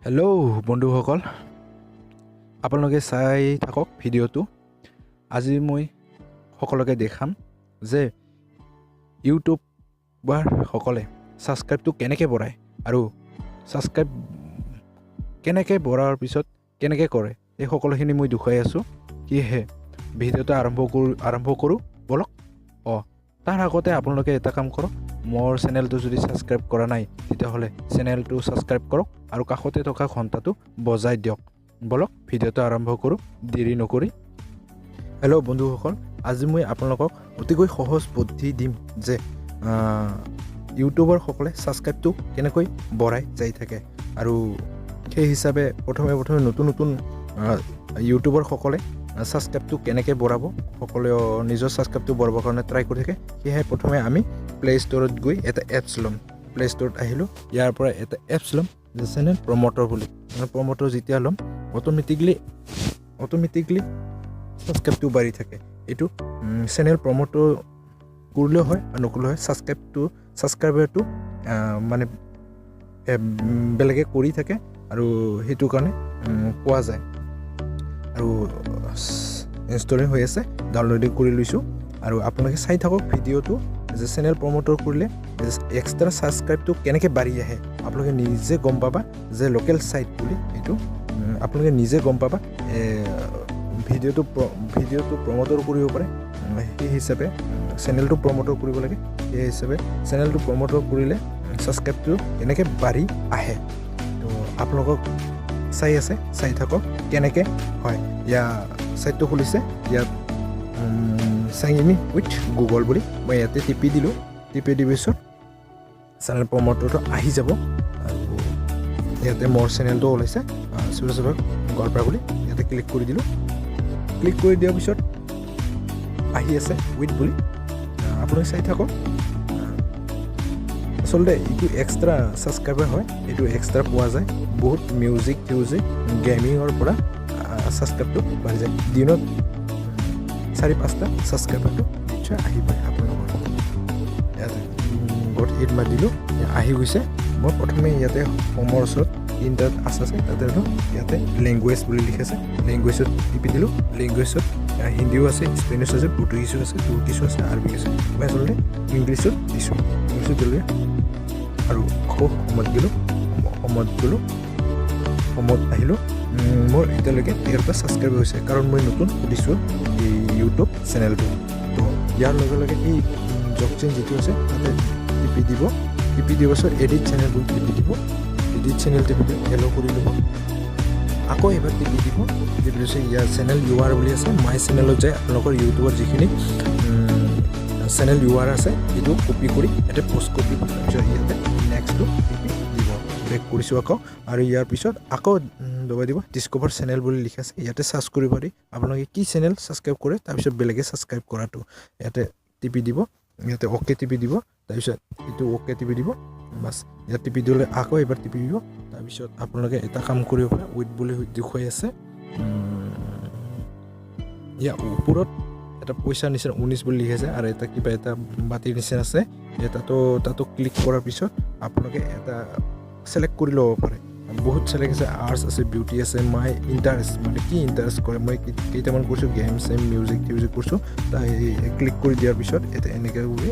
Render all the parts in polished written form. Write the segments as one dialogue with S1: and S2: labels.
S1: Hello' বন্ধুসকল, আপোনালোকে চাই থাকক ভিডিঅ'টো। আজি মই সকলোকে দেখাম যে ইউটিউবাৰসকলে ছাবস্ক্ৰাইবটো কেনেকৈ বঢ়ায় আৰু ছাবস্ক্ৰাইব কেনেকৈ বঢ়াৰ পিছত কেনেকৈ কৰে এই সকলোখিনি মই দেখুৱাই আছোঁ। সেয়েহে ভিডিঅ'টো আৰম্ভ কৰোঁ বলক। তাৰ আগতে আপোনালোকে এটা কাম কৰক, মোৰ চেনেলটো যদি ছাবস্ক্ৰাইব কৰা নাই তেতিয়াহ'লে চেনেলটো ছাবস্ক্ৰাইব কৰক আৰু কাষতে থকা ঘণ্টাটো বজাই দিয়ক। বলক ভিডিঅ'টো আৰম্ভ কৰোঁ দেৰি নকৰি। হেল্ল' বন্ধুসকল, আজি মই আপোনালোকক অতিকৈ সহজ বুদ্ধি দিম যে ইউটিউবাৰসকলে ছাবস্ক্ৰাইবটো কেনেকৈ বঢ়াই যাই থাকে আৰু সেই হিচাপে প্ৰথমে নতুন ইউটিউবাৰসকলে ছাবস্ক্ৰাইবটো কেনেকৈ বঢ়াব, সকলোৱে নিজৰ ছাবস্ক্ৰাইবটো বঢ়াবৰ কাৰণে ট্ৰাই কৰি থাকে। সেয়েহে প্ৰথমে আমি প্লে ষ্ট'ৰত গৈ এটা এপছ ল'ম। প্লে ষ্ট'ৰত আহিলোঁ, ইয়াৰ পৰা এটা এপছ ল'ম যে চেনেল প্ৰমোটৰ বুলি। প্ৰমোটৰ যেতিয়া ল'ম অট'মেটিকলি ছাবস্ক্ৰাইবটো বাঢ়ি থাকে। এইটো চেনেল প্ৰমোটৰ কৰিলেও হয় আৰু নকৰিলেও হয়, ছাবস্ক্ৰাইবাৰটো মানে বেলেগে কৰি থাকে আৰু সেইটো কাৰণে পোৱা যায়। আৰু ইনষ্টলিং হৈ আছে, ডাউনলোডিং কৰি লৈছোঁ আৰু আপোনালোকে চাই থাকক ভিডিঅ'টো যে চেনেল প্ৰমোটৰ কৰিলে এক্সট্ৰা ছাবস্ক্ৰাইবটো কেনেকৈ বাঢ়ি আহে। আপোনালোকে নিজে গম পাবা যে লোকেল ছাইট বুলি এইটো আপোনালোকে নিজে গম পাবা। ভিডিঅ'টো প্ৰমোটৰ কৰিব পাৰে, সেই হিচাপে চেনেলটো প্ৰমোটৰ কৰিব লাগে। সেই হিচাপে চেনেলটো প্ৰমোটৰ কৰিলে ছাবস্ক্ৰাইবটো কেনেকৈ বাঢ়ি আহে। তো আপোনালোকক চাই থাকক কেনেকৈ হয়। ইয়াৰ ছাইটটো খুলিছে, ইয়াত চাইন ইন উইথ গুগল বুলি মই ইয়াতে টিপি দিলোঁ। টিপি দিয়াৰ পিছত চেনেল প্ৰমোটৰটো আহি যাব আৰু ইয়াতে মোৰ চেনেলটো ওলাইছে সুৰেশভাগ গোৱালপাৰা বুলি। ইয়াতে ক্লিক কৰি দিলোঁ। ক্লিক কৰি দিয়াৰ পিছত আহি আছে উইথ বুলি। আপোনালোকে চাই থাকক। আচলতে এইটো এক্সট্ৰা ছাবস্ক্ৰাইবাৰ হয়, এইটো এক্সট্ৰা পোৱা যায়। বহুত মিউজিক গেমিঙৰ পৰা ছাবস্ক্ৰাইবটো বাঢ়ি যায়। দিনত 4-5টা ছাবস্ক্ৰাইবাৰটো নিশ্চয় আহি পায় আপোনালোকৰ। ইয়াতে গট 8 মাৰ দিলোঁ, আহি গৈছে। মই প্ৰথমে ইয়াতে হোমৰ ওচৰত তিনিটাত আছে, তাতে ইয়াতে লেংগুৱেজ বুলি লিখাছে, লেংগুৱেজত টিপি দিলোঁ। লেংগুৱেজত হিন্দীও আছে, স্পেনিছো আছে, পৰ্তুগীজো আছে, তুৰ্কিছো আছে, আৰবিক আছে। মই আচলতে ইংলিছত দিছোঁ, ইংলিছত দিলোঁ আৰু আকৌ অসমত আহিলোঁ। মোৰ এতিয়ালৈকে 13টা ছাবস্ক্ৰাইব হৈছে, কাৰণ মই নতুন দিছোঁ এই ইউটিউব চেনেলটো। তো ইয়াৰ লগে লগে এই জকচেন যিটো আছে তাতে টিপি দিব। টিপি দিয়াৰ পাছত এডিট চেনেল বুলি টিপি দিব। এডিট চেনেল টিপি দিব, হেল্ল' কৰি ল'ব। আকৌ এবাৰ টিপি দিব। টিপি দিছে ইয়াৰ চেনেল UR বুলি আছে। মাই চেনেলত যায় আপোনালোকৰ ইউটিউবৰ যিখিনি চেনেল UR আছে সেইটো কপি কৰি ইয়াতে পষ্ট কৰি দিব। তাৰপিছত ইয়াতে নেক্সটটো টিপি দিব। বেক কৰিছোঁ আকৌ, আৰু ইয়াৰ পিছত আকৌ দবাই দিব। ডিস্কভাৰ চেনেল বুলি লিখা আছে, ইয়াতে চাৰ্চ কৰিব পাৰি আপোনালোকে কি চেনেল ছাবস্ক্ৰাইব কৰে, তাৰপিছত বেলেগে ছাবস্ক্ৰাইব কৰাটো ইয়াতে টিপি দিব। ইয়াতে অ'কে টিপি দিব, তাৰপিছত এইটো অ'কে টিপি দিব। বাছ ইয়াত টিপি দিলে আকৌ এবাৰ টিপি দিব। তাৰপিছত আপোনালোকে এটা কাম কৰিব পাৰে, উইথ বুলি দেখুৱাই আছে। ইয়াৰ ওপৰত এটা পইচাৰ নিচিনা 19 বুলি লিখাইছে আৰু এটা কিবা এটা বাতিৰ নিচিনা আছে। তাতো ক্লিক কৰাৰ পিছত আপোনালোকে এটা ছিলেক্ট কৰি ল'ব পাৰে। বহুত ছিলেক্ট আছে, আৰ্টছ আছে, বিউটি আছে, মাই ইণ্টাৰেষ্ট মানে কি ইণ্টাৰেষ্ট কৰে। মই কেইটামান কৰিছোঁ, গেম মিউজিক কৰিছোঁ। তাই ক্লিক কৰি দিয়াৰ পিছত ইয়াতে এনেকৈ বুলি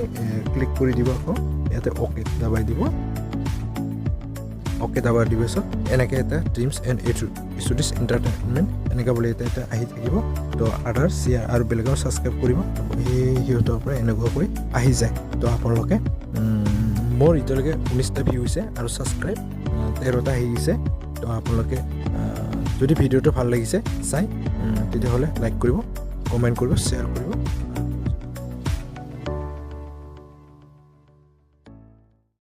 S1: ক্লিক কৰি দিব। আকৌ ইয়াতে অ'কে দাবাই দিব। অ'কে দাবাই দিয়াৰ পিছত এনেকৈ এটা ড্ৰিমছ এণ্ড ষ্টুডিজ এণ্টাৰটেইনমেণ্ট এনেকৈ বুলি এটা আহি থাকিব। তো আদাৰ্ছ শ্বেয়াৰ আৰু বেলেগক ছাবস্ক্ৰাইব কৰিব, সিহঁতৰ পৰা এনেকুৱাকৈ আহি যায়। তো আপোনালোকে মোৰ এতিয়ালৈকে 19টা ভিউ হৈছে আৰু ছাবস্ক্ৰাইব 13টা আহি গৈছে। তো আপোনালোকে যদি ভিডিঅ'টো ভাল লাগিছে তেতিয়াহ'লে লাইক কৰিব, কমেণ্ট কৰিব, শ্বেয়াৰ কৰিব।